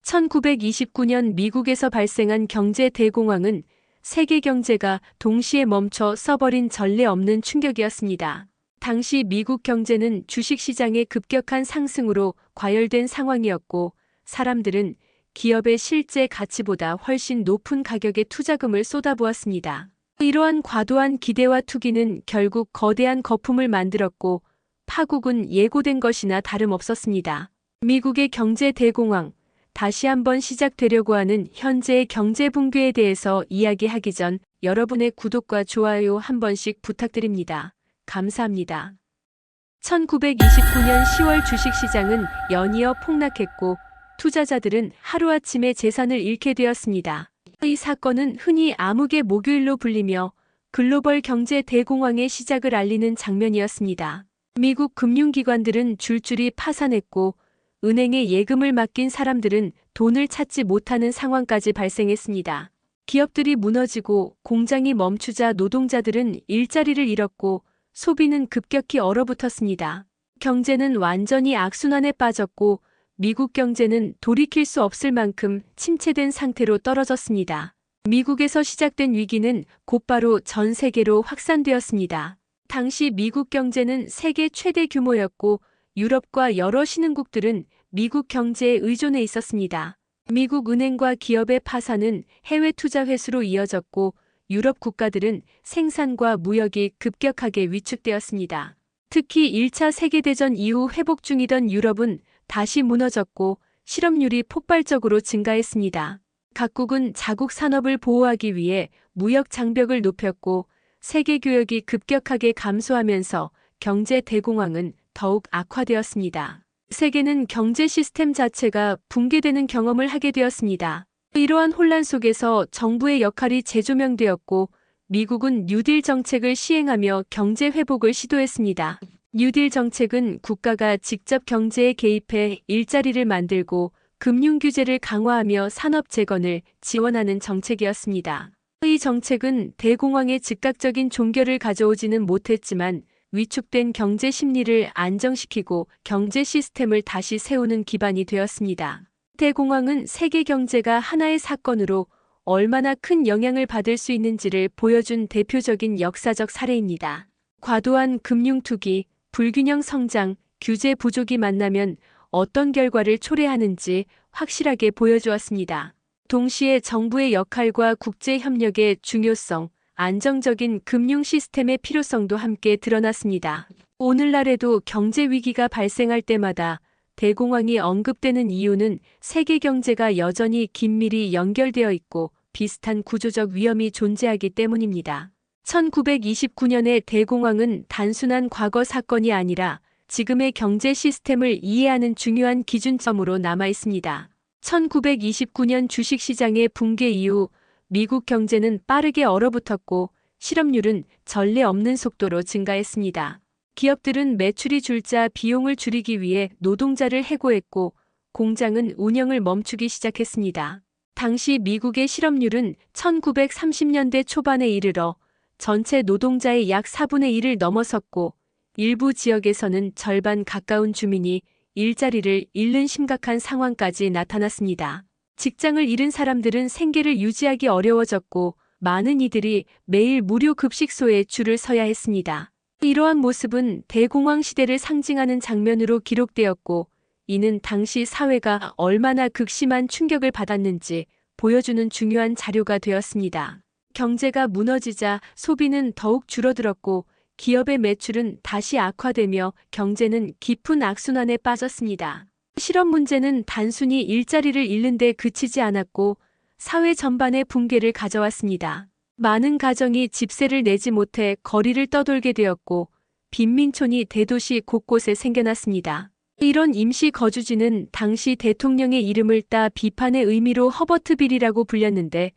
1929년 미국에서 발생한 경제 대공황은 세계 경제가 동시에 멈춰 서버린 전례 없는 충격이었습니다. 당시 미국 경제는 주식시장의 급격한 상승으로 과열된 상황이었고, 사람들은 기업의 실제 가치보다 훨씬 높은 가격의 투자금을 쏟아부었습니다. 이러한 과도한 기대와 투기는 결국 거대한 거품을 만들었고, 파국은 예고된 것이나 다름없었습니다. 미국의 경제 대공황, 다시 한번 시작되려고 하는 현재의 경제 붕괴에 대해서 이야기하기 전 여러분의 구독과 좋아요 한 번씩 부탁드립니다. 감사합니다. 1929년 10월 주식시장은 연이어 폭락했고, 투자자들은 하루아침에 재산을 잃게 되었습니다. 이 사건은 흔히 암흑의 목요일로 불리며 글로벌 경제 대공황의 시작을 알리는 장면이었습니다. 미국 금융기관들은 줄줄이 파산했고, 은행에 예금을 맡긴 사람들은 돈을 찾지 못하는 상황까지 발생했습니다. 기업들이 무너지고 공장이 멈추자 노동자들은 일자리를 잃었고, 소비는 급격히 얼어붙었습니다. 경제는 완전히 악순환에 빠졌고, 미국 경제는 돌이킬 수 없을 만큼 침체된 상태로 떨어졌습니다. 미국에서 시작된 위기는 곧바로 전 세계로 확산되었습니다. 당시 미국 경제는 세계 최대 규모였고, 유럽과 여러 신흥국들은 미국 경제에 의존해 있었습니다. 미국 은행과 기업의 파산은 해외 투자 회수로 이어졌고, 유럽 국가들은 생산과 무역이 급격하게 위축되었습니다. 특히 1차 세계대전 이후 회복 중이던 유럽은 다시 무너졌고, 실업률이 폭발적으로 증가했습니다. 각국은 자국 산업을 보호하기 위해 무역 장벽을 높였고, 세계 교역이 급격하게 감소하면서 경제 대공황은 더욱 악화되었습니다. 세계는 경제 시스템 자체가 붕괴되는 경험을 하게 되었습니다. 이러한 혼란 속에서 정부의 역할이 재조명되었고, 미국은 뉴딜 정책을 시행하며 경제 회복을 시도했습니다. 뉴딜 정책은 국가가 직접 경제에 개입해 일자리를 만들고 금융 규제를 강화하며 산업 재건을 지원하는 정책이었습니다. 이 정책은 대공황의 즉각적인 종결을 가져오지는 못했지만, 위축된 경제 심리를 안정시키고 경제 시스템을 다시 세우는 기반이 되었습니다. 대공황은 세계 경제가 하나의 사건으로 얼마나 큰 영향을 받을 수 있는지를 보여준 대표적인 역사적 사례입니다. 과도한 금융 투기, 불균형 성장, 규제 부족이 만나면 어떤 결과를 초래하는지 확실하게 보여주었습니다. 동시에 정부의 역할과 국제 협력의 중요성, 안정적인 금융 시스템의 필요성도 함께 드러났습니다. 오늘날에도 경제 위기가 발생할 때마다 대공황이 언급되는 이유는 세계 경제가 여전히 긴밀히 연결되어 있고 비슷한 구조적 위험이 존재하기 때문입니다. 1929년의 대공황은 단순한 과거 사건이 아니라 지금의 경제 시스템을 이해하는 중요한 기준점으로 남아 있습니다. 1929년 주식시장의 붕괴 이후 미국 경제는 빠르게 얼어붙었고, 실업률은 전례 없는 속도로 증가했습니다. 기업들은 매출이 줄자 비용을 줄이기 위해 노동자를 해고했고, 공장은 운영을 멈추기 시작했습니다. 당시 미국의 실업률은 1930년대 초반에 이르러 전체 노동자의 약 4분의 1을 넘어섰고, 일부 지역에서는 절반 가까운 주민이 일자리를 잃는 심각한 상황까지 나타났습니다. 직장을 잃은 사람들은 생계를 유지하기 어려워졌고, 많은 이들이 매일 무료 급식소에 줄을 서야 했습니다. 이러한 모습은 대공황 시대를 상징하는 장면으로 기록되었고, 이는 당시 사회가 얼마나 극심한 충격을 받았는지 보여주는 중요한 자료가 되었습니다. 경제가 무너지자 소비는 더욱 줄어들었고, 기업의 매출은 다시 악화되며 경제는 깊은 악순환에 빠졌습니다. 실업 문제는 단순히 일자리를 잃는 데 그치지 않았고, 사회 전반의 붕괴를 가져왔습니다. 많은 가정이 집세를 내지 못해 거리를 떠돌게 되었고, 빈민촌이 대도시 곳곳에 생겨났습니다. 이런 임시 거주지는 당시 대통령의 이름을 따 비판의 의미로 허버트빌이라고 불렸는데,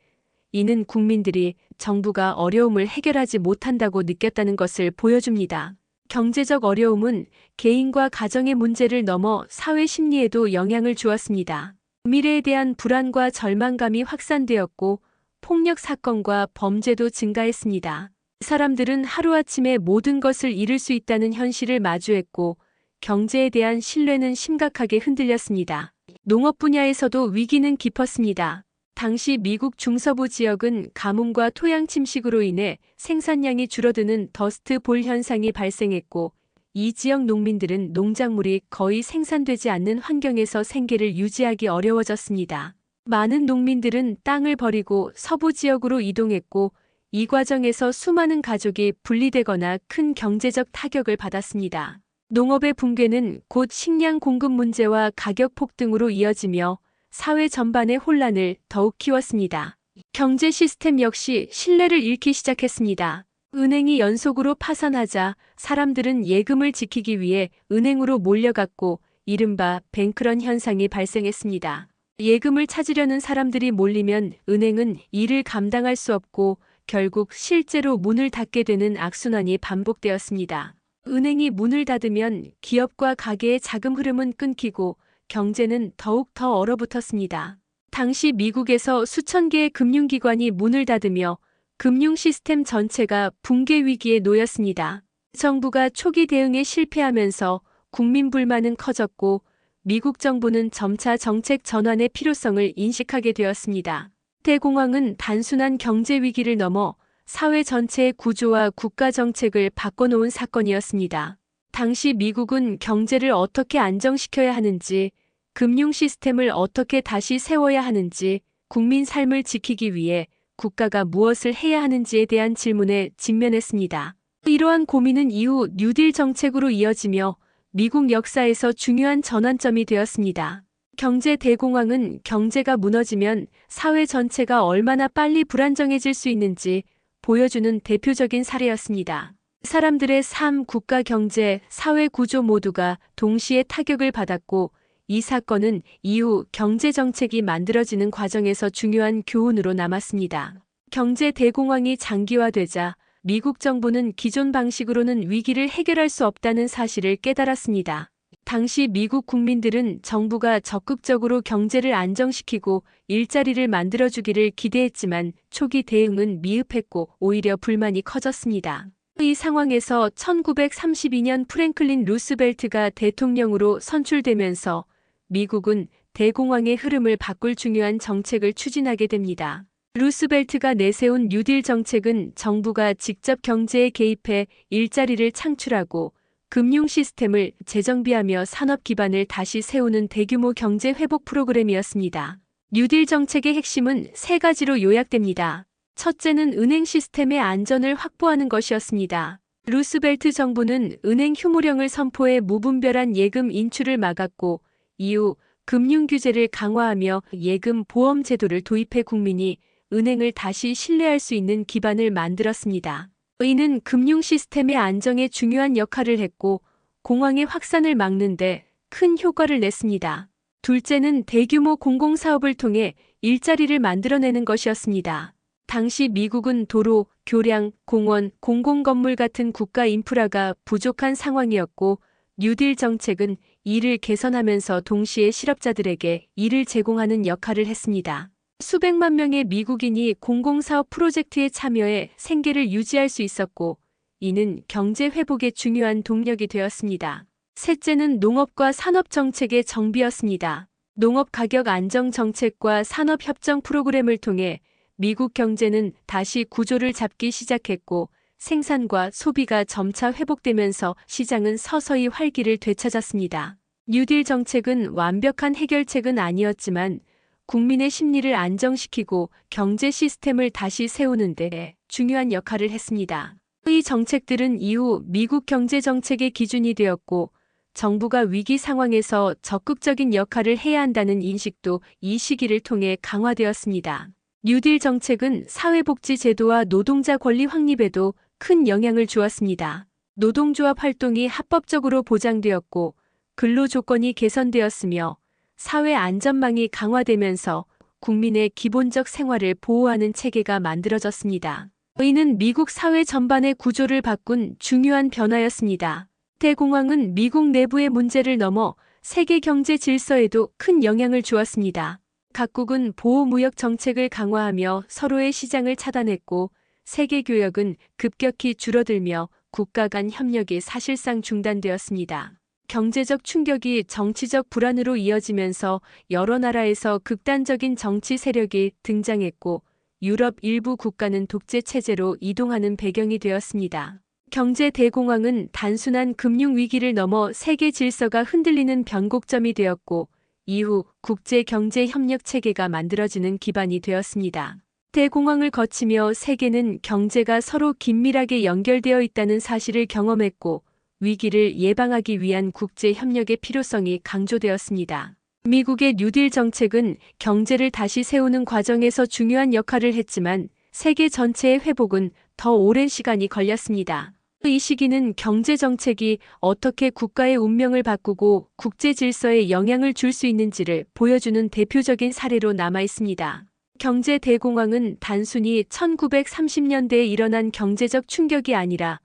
이는 국민들이 정부가 어려움을 해결하지 못한다고 느꼈다는 것을 보여줍니다. 경제적 어려움은 개인과 가정의 문제를 넘어 사회 심리에도 영향을 주었습니다. 미래에 대한 불안과 절망감이 확산되었고, 폭력 사건과 범죄도 증가했습니다. 사람들은 하루아침에 모든 것을 잃을 수 있다는 현실을 마주했고, 경제에 대한 신뢰는 심각하게 흔들렸습니다. 농업 분야에서도 위기는 깊었습니다. 당시 미국 중서부 지역은 가뭄과 토양 침식으로 인해 생산량이 줄어드는 더스트 볼 현상이 발생했고, 이 지역 농민들은 농작물이 거의 생산되지 않는 환경에서 생계를 유지하기 어려워졌습니다. 많은 농민들은 땅을 버리고 서부 지역으로 이동했고, 이 과정에서 수많은 가족이 분리되거나 큰 경제적 타격을 받았습니다. 농업의 붕괴는 곧 식량 공급 문제와 가격 폭등으로 이어지며 사회 전반의 혼란을 더욱 키웠습니다. 경제 시스템 역시 신뢰를 잃기 시작했습니다. 은행이 연속으로 파산하자 사람들은 예금을 지키기 위해 은행으로 몰려갔고, 이른바 뱅크런 현상이 발생했습니다. 예금을 찾으려는 사람들이 몰리면 은행은 이를 감당할 수 없고 결국 실제로 문을 닫게 되는 악순환이 반복되었습니다. 은행이 문을 닫으면 기업과 가게의 자금 흐름은 끊기고 경제는 더욱 더 얼어붙었습니다. 당시 미국에서 수천 개의 금융기관이 문을 닫으며 금융 시스템 전체가 붕괴 위기에 놓였습니다. 정부가 초기 대응에 실패하면서 국민 불만은 커졌고 미국 정부는 점차 정책 전환의 필요성을 인식하게 되었습니다. 대공황은 단순한 경제 위기를 넘어 사회 전체의 구조와 국가 정책을 바꿔놓은 사건이었습니다. 당시 미국은 경제를 어떻게 안정시켜야 하는지, 금융 시스템을 어떻게 다시 세워야 하는지, 국민 삶을 지키기 위해 국가가 무엇을 해야 하는지에 대한 질문에 직면했습니다. 이러한 고민은 이후 뉴딜 정책으로 이어지며 미국 역사에서 중요한 전환점이 되었습니다. 경제 대공황은 경제가 무너지면 사회 전체가 얼마나 빨리 불안정해질 수 있는지 보여주는 대표적인 사례였습니다. 사람들의 삶, 국가 경제, 사회 구조 모두가 동시에 타격을 받았고, 이 사건은 이후 경제 정책이 만들어지는 과정에서 중요한 교훈으로 남았습니다. 경제 대공황이 장기화되자 미국 정부는 기존 방식으로는 위기를 해결할 수 없다는 사실을 깨달았습니다. 당시 미국 국민들은 정부가 적극적으로 경제를 안정시키고 일자리를 만들어주기를 기대했지만 초기 대응은 미흡했고 오히려 불만이 커졌습니다. 이 상황에서 1932년 프랭클린 루스벨트가 대통령으로 선출되면서 미국은 대공황의 흐름을 바꿀 중요한 정책을 추진하게 됩니다. 루스벨트가 내세운 뉴딜 정책은 정부가 직접 경제에 개입해 일자리를 창출하고 금융 시스템을 재정비하며 산업 기반을 다시 세우는 대규모 경제 회복 프로그램이었습니다. 뉴딜 정책의 핵심은 세 가지로 요약됩니다. 첫째는 은행 시스템의 안전을 확보하는 것이었습니다. 루스벨트 정부는 은행 휴무령을 선포해 무분별한 예금 인출을 막았고, 이후 금융 규제를 강화하며 예금 보험 제도를 도입해 국민이 은행을 다시 신뢰할 수 있는 기반을 만들었습니다. 이는 금융 시스템의 안정에 중요한 역할을 했고 공황의 확산을 막는 데 큰 효과를 냈습니다. 둘째는 대규모 공공사업을 통해 일자리를 만들어내는 것이었습니다. 당시 미국은 도로, 교량, 공원, 공공건물 같은 국가 인프라가 부족한 상황이었고 뉴딜 정책은 이를 개선하면서 동시에 실업자들에게 일을 제공하는 역할을 했습니다. 수백만 명의 미국인이 공공사업 프로젝트에 참여해 생계를 유지할 수 있었고, 이는 경제 회복의 중요한 동력이 되었습니다. 셋째는 농업과 산업 정책의 정비였습니다. 농업 가격 안정 정책과 산업 협정 프로그램을 통해 미국 경제는 다시 구조를 잡기 시작했고, 생산과 소비가 점차 회복되면서 시장은 서서히 활기를 되찾았습니다. 뉴딜 정책은 완벽한 해결책은 아니었지만 국민의 심리를 안정시키고 경제 시스템을 다시 세우는 데 중요한 역할을 했습니다. 이 정책들은 이후 미국 경제 정책의 기준이 되었고 정부가 위기 상황에서 적극적인 역할을 해야 한다는 인식도 이 시기를 통해 강화되었습니다. 뉴딜 정책은 사회복지 제도와 노동자 권리 확립에도 큰 영향을 주었습니다. 노동조합 활동이 합법적으로 보장되었고 근로조건이 개선되었으며 사회 안전망이 강화되면서 국민의 기본적 생활을 보호하는 체계가 만들어졌습니다. 이는 미국 사회 전반의 구조를 바꾼 중요한 변화였습니다. 대공황은 미국 내부의 문제를 넘어 세계 경제 질서에도 큰 영향을 주었습니다. 각국은 보호무역 정책을 강화하며 서로의 시장을 차단했고 세계 교역은 급격히 줄어들며 국가 간 협력이 사실상 중단되었습니다. 경제적 충격이 정치적 불안으로 이어지면서 여러 나라에서 극단적인 정치 세력이 등장했고 유럽 일부 국가는 독재 체제로 이동하는 배경이 되었습니다. 경제 대공황은 단순한 금융 위기를 넘어 세계 질서가 흔들리는 변곡점이 되었고 이후 국제 경제 협력 체계가 만들어지는 기반이 되었습니다. 대공황을 거치며 세계는 경제가 서로 긴밀하게 연결되어 있다는 사실을 경험했고 위기를 예방하기 위한 국제 협력의 필요성이 강조되었습니다. 미국의 뉴딜 정책은 경제를 다시 세우는 과정에서 중요한 역할을 했지만 세계 전체의 회복은 더 오랜 시간이 걸렸습니다. 이 시기는 경제 정책이 어떻게 국가의 운명을 바꾸고 국제 질서에 영향을 줄 수 있는지를 보여주는 대표적인 사례로 남아 있습니다. 경제 대공황은 단순히 1930년대에 일어난 경제적 충격이 아니라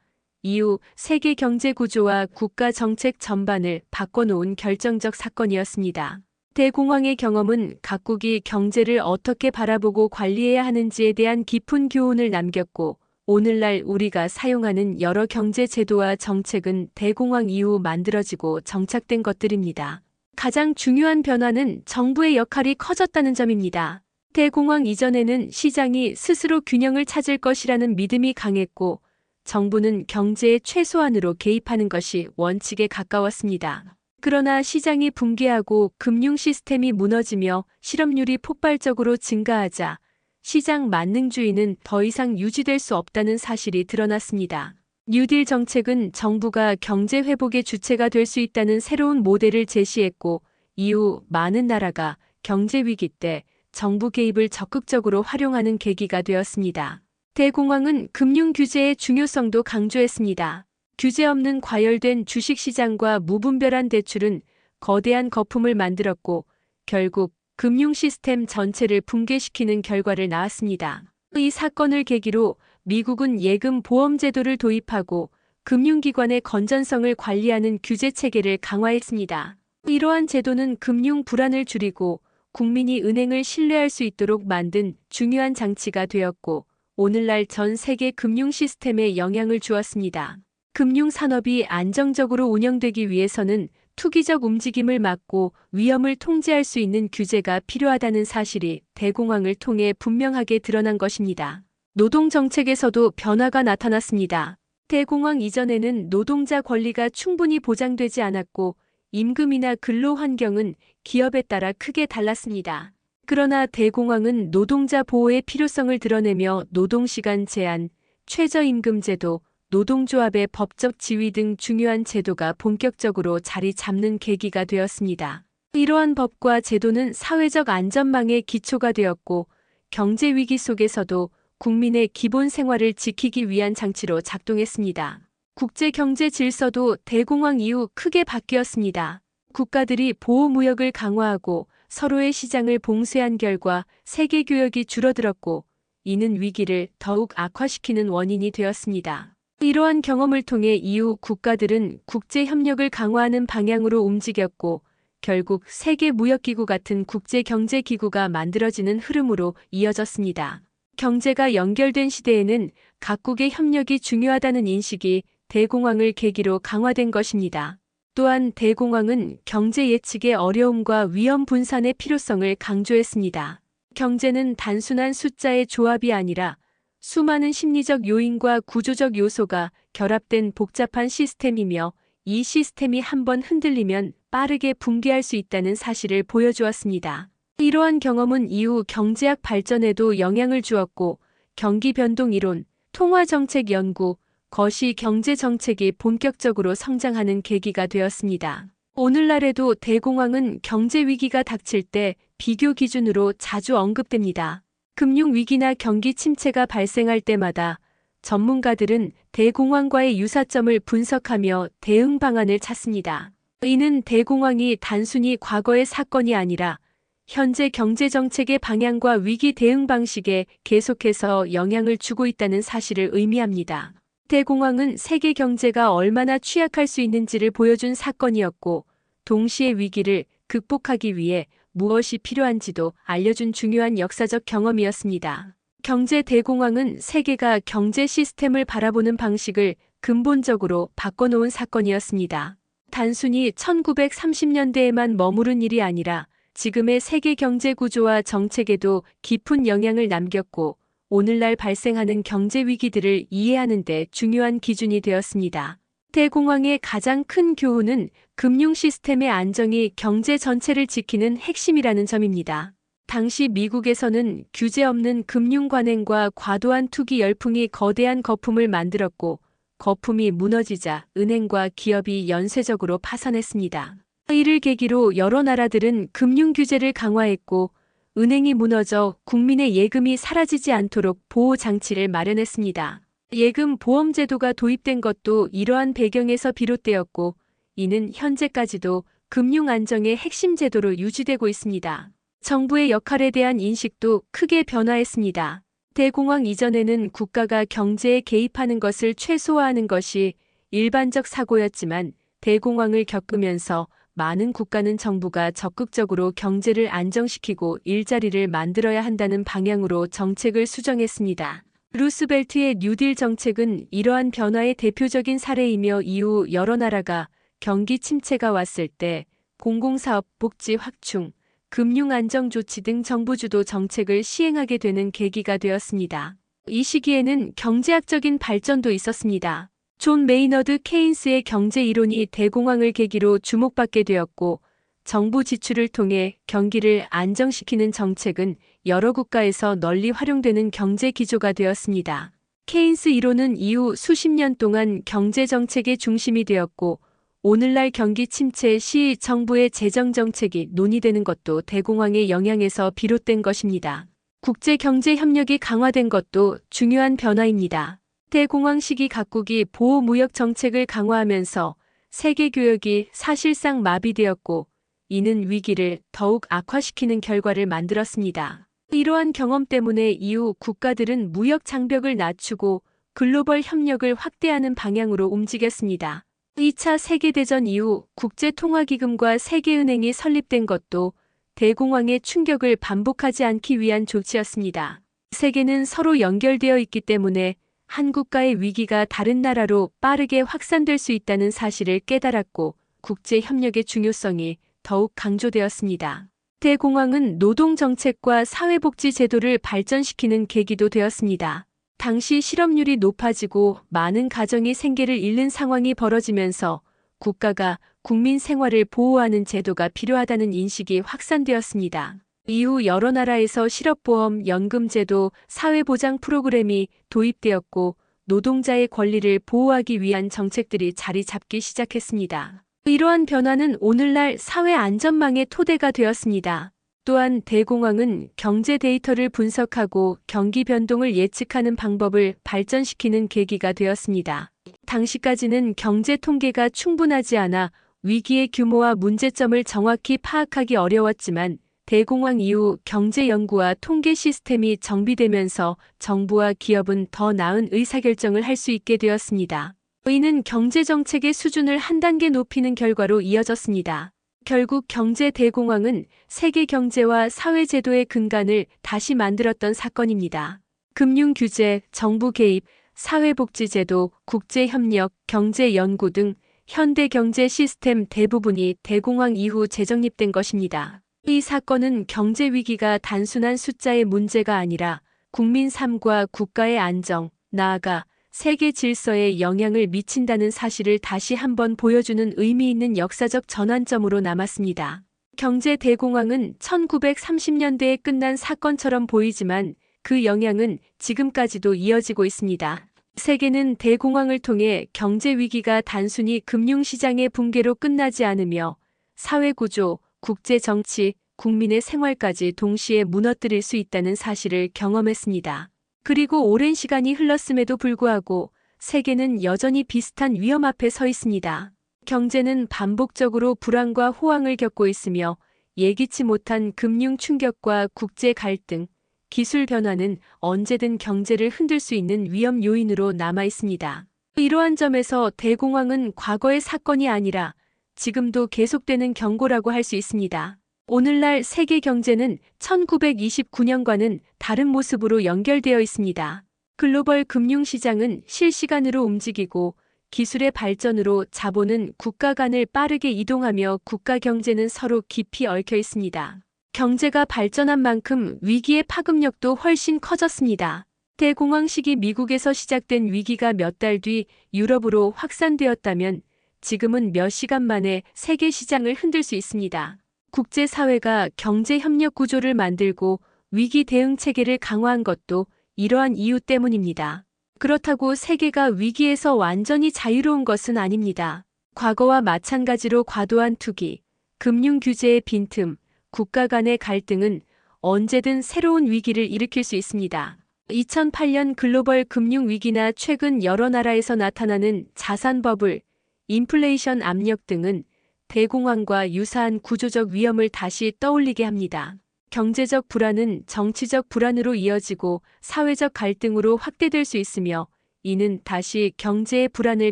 이후 세계 경제 구조와 국가 정책 전반을 바꿔놓은 결정적 사건이었습니다. 대공황의 경험은 각국이 경제를 어떻게 바라보고 관리해야 하는지에 대한 깊은 교훈을 남겼고 오늘날 우리가 사용하는 여러 경제 제도와 정책은 대공황 이후 만들어지고 정착된 것들입니다. 가장 중요한 변화는 정부의 역할이 커졌다는 점입니다. 대공황 이전에는 시장이 스스로 균형을 찾을 것이라는 믿음이 강했고 정부는 경제의 최소한으로 개입하는 것이 원칙에 가까웠습니다. 그러나 시장이 붕괴하고 금융 시스템이 무너지며 실업률이 폭발적으로 증가하자 시장 만능주의는 더 이상 유지될 수 없다는 사실이 드러났습니다. 뉴딜 정책은 정부가 경제 회복의 주체가 될 수 있다는 새로운 모델을 제시했고 이후 많은 나라가 경제 위기 때 정부 개입을 적극적으로 활용하는 계기가 되었습니다. 대공황은 금융 규제의 중요성도 강조했습니다. 규제 없는 과열된 주식시장과 무분별한 대출은 거대한 거품을 만들었고 결국 금융 시스템 전체를 붕괴시키는 결과를 낳았습니다. 이 사건을 계기로 미국은 예금 보험 제도를 도입하고 금융기관의 건전성을 관리하는 규제 체계를 강화했습니다. 이러한 제도는 금융 불안을 줄이고 국민이 은행을 신뢰할 수 있도록 만든 중요한 장치가 되었고 오늘날 전 세계 금융 시스템에 영향을 주었습니다. 금융 산업이 안정적으로 운영되기 위해서는 투기적 움직임을 막고 위험을 통제할 수 있는 규제가 필요하다는 사실이 대공황을 통해 분명하게 드러난 것입니다. 노동 정책에서도 변화가 나타났습니다. 대공황 이전에는 노동자 권리가 충분히 보장되지 않았고 임금이나 근로 환경은 기업에 따라 크게 달랐습니다. 그러나 대공황은 노동자 보호의 필요성을 드러내며 노동시간 제한, 최저임금 제도, 노동조합의 법적 지위 등 중요한 제도가 본격적으로 자리 잡는 계기가 되었습니다. 이러한 법과 제도는 사회적 안전망의 기초가 되었고 경제 위기 속에서도 국민의 기본 생활을 지키기 위한 장치로 작동했습니다. 국제 경제 질서도 대공황 이후 크게 바뀌었습니다. 국가들이 보호무역을 강화하고 서로의 시장을 봉쇄한 결과 세계 교역이 줄어들었고 이는 위기를 더욱 악화시키는 원인이 되었습니다. 이러한 경험을 통해 이후 국가들은 국제 협력을 강화하는 방향으로 움직였고 결국 세계무역기구 같은 국제경제기구가 만들어지는 흐름으로 이어졌습니다. 경제가 연결된 시대에는 각국의 협력이 중요하다는 인식이 대공황을 계기로 강화된 것입니다. 또한 대공황은 경제 예측의 어려움과 위험 분산의 필요성을 강조했습니다. 경제는 단순한 숫자의 조합이 아니라 수많은 심리적 요인과 구조적 요소가 결합된 복잡한 시스템이며 이 시스템이 한번 흔들리면 빠르게 붕괴할 수 있다는 사실을 보여주었습니다. 이러한 경험은 이후 경제학 발전에도 영향을 주었고 경기 변동 이론, 통화정책 연구, 거시 경제정책이 본격적으로 성장하는 계기가 되었습니다. 오늘날에도 대공황은 경제 위기가 닥칠 때 비교 기준으로 자주 언급됩니다. 금융위기나 경기 침체가 발생할 때마다 전문가들은 대공황과의 유사점을 분석하며 대응 방안을 찾습니다. 이는 대공황이 단순히 과거의 사건이 아니라 현재 경제정책의 방향과 위기 대응 방식에 계속해서 영향을 주고 있다는 사실을 의미합니다. 대공황은 세계 경제가 얼마나 취약할 수 있는지를 보여준 사건이었고 동시에 위기를 극복하기 위해 무엇이 필요한지도 알려준 중요한 역사적 경험이었습니다. 경제 대공황은 세계가 경제 시스템을 바라보는 방식을 근본적으로 바꿔놓은 사건이었습니다. 단순히 1930년대에만 머무른 일이 아니라 지금의 세계 경제 구조와 정책에도 깊은 영향을 남겼고 오늘날 발생하는 경제 위기들을 이해하는 데 중요한 기준이 되었습니다. 대공황의 가장 큰 교훈은 금융 시스템의 안정이 경제 전체를 지키는 핵심이라는 점입니다. 당시 미국에서는 규제 없는 금융 관행과 과도한 투기 열풍이 거대한 거품을 만들었고 거품이 무너지자 은행과 기업이 연쇄적으로 파산했습니다. 이를 계기로 여러 나라들은 금융 규제를 강화했고 은행이 무너져 국민의 예금이 사라지지 않도록 보호 장치를 마련했습니다. 예금 보험 제도가 도입된 것도 이러한 배경에서 비롯되었고 이는 현재까지도 금융 안정의 핵심 제도로 유지되고 있습니다. 정부의 역할에 대한 인식도 크게 변화했습니다. 대공황 이전에는 국가가 경제에 개입하는 것을 최소화하는 것이 일반적 사고였지만 대공황을 겪으면서 많은 국가는 정부가 적극적으로 경제를 안정시키고 일자리를 만들어야 한다는 방향으로 정책을 수정했습니다. 루스벨트의 뉴딜 정책은 이러한 변화의 대표적인 사례이며 이후 여러 나라가 경기 침체가 왔을 때 공공사업 복지 확충, 금융 안정 조치 등 정부 주도 정책을 시행하게 되는 계기가 되었습니다. 이 시기에는 경제학적인 발전도 있었습니다. 존 메이너드 케인스의 경제 이론이 대공황을 계기로 주목받게 되었고 정부 지출을 통해 경기를 안정시키는 정책은 여러 국가에서 널리 활용되는 경제 기조가 되었습니다. 케인스 이론은 이후 수십 년 동안 경제 정책의 중심이 되었고 오늘날 경기 침체 시 정부의 재정 정책이 논의되는 것도 대공황의 영향에서 비롯된 것입니다. 국제 경제 협력이 강화된 것도 중요한 변화입니다. 대공황 시기 각국이 보호 무역 정책을 강화하면서 세계 교역이 사실상 마비되었고 이는 위기를 더욱 악화시키는 결과를 만들었습니다. 이러한 경험 때문에 이후 국가들은 무역 장벽을 낮추고 글로벌 협력을 확대하는 방향으로 움직였습니다. 2차 세계대전 이후 국제통화기금과 세계은행이 설립된 것도 대공황의 충격을 반복하지 않기 위한 조치였습니다. 세계는 서로 연결되어 있기 때문에 한 국가의 위기가 다른 나라로 빠르게 확산될 수 있다는 사실을 깨달았고 국제협력의 중요성이 더욱 강조되었습니다. 대공황은 노동정책과 사회복지 제도를 발전시키는 계기도 되었습니다. 당시 실업률이 높아지고 많은 가정이 생계를 잃는 상황이 벌어지면서 국가가 국민 생활을 보호하는 제도가 필요하다는 인식이 확산되었습니다. 이후 여러 나라에서 실업보험, 연금제도, 사회보장 프로그램이 도입되었고 노동자의 권리를 보호하기 위한 정책들이 자리 잡기 시작했습니다. 이러한 변화는 오늘날 사회 안전망의 토대가 되었습니다. 또한 대공황은 경제 데이터를 분석하고 경기 변동을 예측하는 방법을 발전시키는 계기가 되었습니다. 당시까지는 경제 통계가 충분하지 않아 위기의 규모와 문제점을 정확히 파악하기 어려웠지만 대공황 이후 경제 연구와 통계 시스템이 정비되면서 정부와 기업은 더 나은 의사결정을 할 수 있게 되었습니다. 이는 경제 정책의 수준을 한 단계 높이는 결과로 이어졌습니다. 결국 경제 대공황은 세계 경제와 사회 제도의 근간을 다시 만들었던 사건입니다. 금융 규제, 정부 개입, 사회복지제도, 국제협력, 경제연구 등 현대 경제 시스템 대부분이 대공황 이후 재정립된 것입니다. 이 사건은 경제 위기가 단순한 숫자의 문제가 아니라 국민 삶과 국가의 안정, 나아가 세계 질서에 영향을 미친다는 사실을 다시 한번 보여주는 의미 있는 역사적 전환점으로 남았습니다. 경제 대공황은 1930년대에 끝난 사건처럼 보이지만 그 영향은 지금까지도 이어지고 있습니다. 세계는 대공황을 통해 경제 위기가 단순히 금융시장의 붕괴로 끝나지 않으며 사회구조, 국제 정치, 국민의 생활까지 동시에 무너뜨릴 수 있다는 사실을 경험했습니다. 그리고 오랜 시간이 흘렀음에도 불구하고 세계는 여전히 비슷한 위험 앞에 서 있습니다. 경제는 반복적으로 불안과 호황을 겪고 있으며 예기치 못한 금융 충격과 국제 갈등, 기술 변화는 언제든 경제를 흔들 수 있는 위험 요인으로 남아 있습니다. 이러한 점에서 대공황은 과거의 사건이 아니라 지금도 계속되는 경고라고 할 수 있습니다. 오늘날 세계 경제는 1929년과는 다른 모습으로 연결되어 있습니다. 글로벌 금융시장은 실시간으로 움직이고 기술의 발전으로 자본은 국가 간을 빠르게 이동하며 국가 경제는 서로 깊이 얽혀 있습니다. 경제가 발전한 만큼 위기의 파급력도 훨씬 커졌습니다. 대공황 시기 미국에서 시작된 위기가 몇 달 뒤 유럽으로 확산되었다면 지금은 몇 시간 만에 세계 시장을 흔들 수 있습니다. 국제사회가 경제협력 구조를 만들고 위기 대응 체계를 강화한 것도 이러한 이유 때문입니다. 그렇다고 세계가 위기에서 완전히 자유로운 것은 아닙니다. 과거와 마찬가지로 과도한 투기, 금융 규제의 빈틈, 국가 간의 갈등은 언제든 새로운 위기를 일으킬 수 있습니다. 2008년 글로벌 금융 위기나 최근 여러 나라에서 나타나는 자산 버블, 인플레이션 압력 등은 대공황과 유사한 구조적 위험을 다시 떠올리게 합니다. 경제적 불안은 정치적 불안으로 이어지고 사회적 갈등으로 확대될 수 있으며 이는 다시 경제의 불안을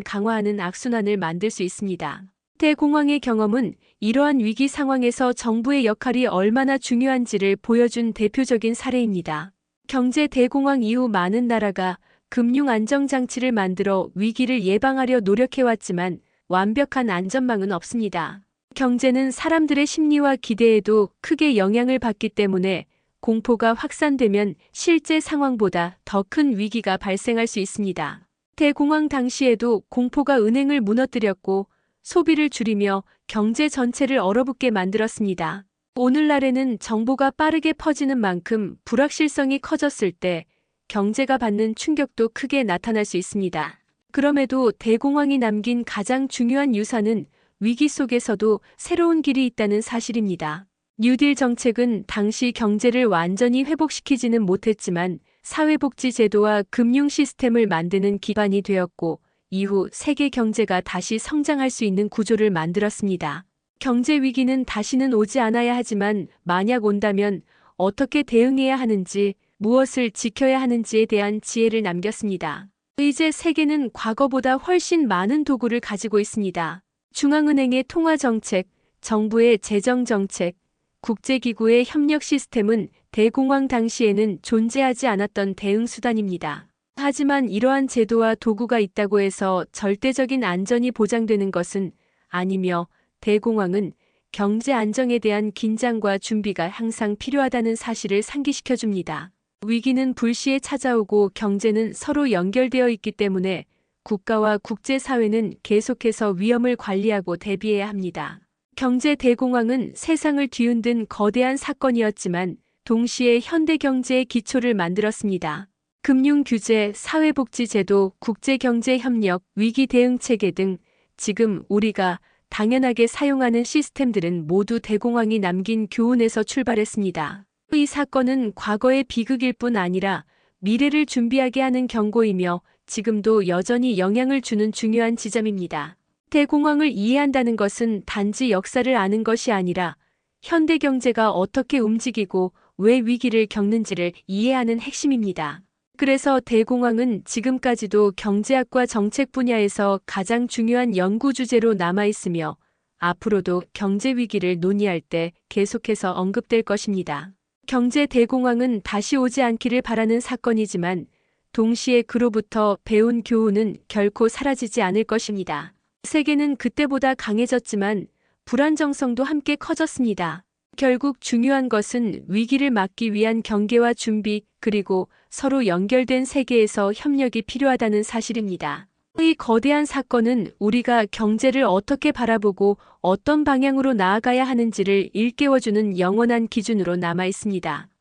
강화하는 악순환을 만들 수 있습니다. 대공황의 경험은 이러한 위기 상황에서 정부의 역할이 얼마나 중요한지를 보여준 대표적인 사례입니다. 경제 대공황 이후 많은 나라가 금융 안정장치를 만들어 위기를 예방하려 노력해왔지만 완벽한 안전망은 없습니다. 경제는 사람들의 심리와 기대에도 크게 영향을 받기 때문에 공포가 확산되면 실제 상황보다 더 큰 위기가 발생할 수 있습니다. 대공황 당시에도 공포가 은행을 무너뜨렸고 소비를 줄이며 경제 전체를 얼어붙게 만들었습니다. 오늘날에는 정보가 빠르게 퍼지는 만큼 불확실성이 커졌을 때 경제가 받는 충격도 크게 나타날 수 있습니다. 그럼에도 대공황이 남긴 가장 중요한 유산은 위기 속에서도 새로운 길이 있다는 사실입니다. 뉴딜 정책은 당시 경제를 완전히 회복시키지는 못했지만 사회복지 제도와 금융 시스템을 만드는 기반이 되었고 이후 세계 경제가 다시 성장할 수 있는 구조를 만들었습니다. 경제 위기는 다시는 오지 않아야 하지만 만약 온다면 어떻게 대응해야 하는지, 무엇을 지켜야 하는지에 대한 지혜를 남겼습니다. 이제 세계는 과거보다 훨씬 많은 도구를 가지고 있습니다. 중앙은행의 통화정책, 정부의 재정정책, 국제기구의 협력 시스템은 대공황 당시에는 존재하지 않았던 대응 수단입니다. 하지만 이러한 제도와 도구가 있다고 해서 절대적인 안전이 보장되는 것은 아니며 대공황은 경제 안정에 대한 긴장과 준비가 항상 필요하다는 사실을 상기시켜 줍니다. 위기는 불시에 찾아오고 경제는 서로 연결되어 있기 때문에 국가와 국제사회는 계속해서 위험을 관리하고 대비해야 합니다. 경제 대공황은 세상을 뒤흔든 거대한 사건이었지만 동시에 현대 경제의 기초를 만들었습니다. 금융 규제, 사회복지 제도, 국제경제 협력, 위기 대응 체계 등 지금 우리가 당연하게 사용하는 시스템들은 모두 대공황이 남긴 교훈에서 출발했습니다. 이 사건은 과거의 비극일 뿐 아니라 미래를 준비하게 하는 경고이며 지금도 여전히 영향을 주는 중요한 지점입니다. 대공황을 이해한다는 것은 단지 역사를 아는 것이 아니라 현대 경제가 어떻게 움직이고 왜 위기를 겪는지를 이해하는 핵심입니다. 그래서 대공황은 지금까지도 경제학과 정책 분야에서 가장 중요한 연구 주제로 남아있으며 앞으로도 경제 위기를 논의할 때 계속해서 언급될 것입니다. 경제 대공황은 다시 오지 않기를 바라는 사건이지만 동시에 그로부터 배운 교훈은 결코 사라지지 않을 것입니다. 세계는 그때보다 강해졌지만 불안정성도 함께 커졌습니다. 결국 중요한 것은 위기를 막기 위한 경계와 준비 그리고 서로 연결된 세계에서 협력이 필요하다는 사실입니다. 이 거대한 사건은 우리가 경제를 어떻게 바라보고 어떤 방향으로 나아가야 하는지를 일깨워주는 영원한 기준으로 남아 있습니다.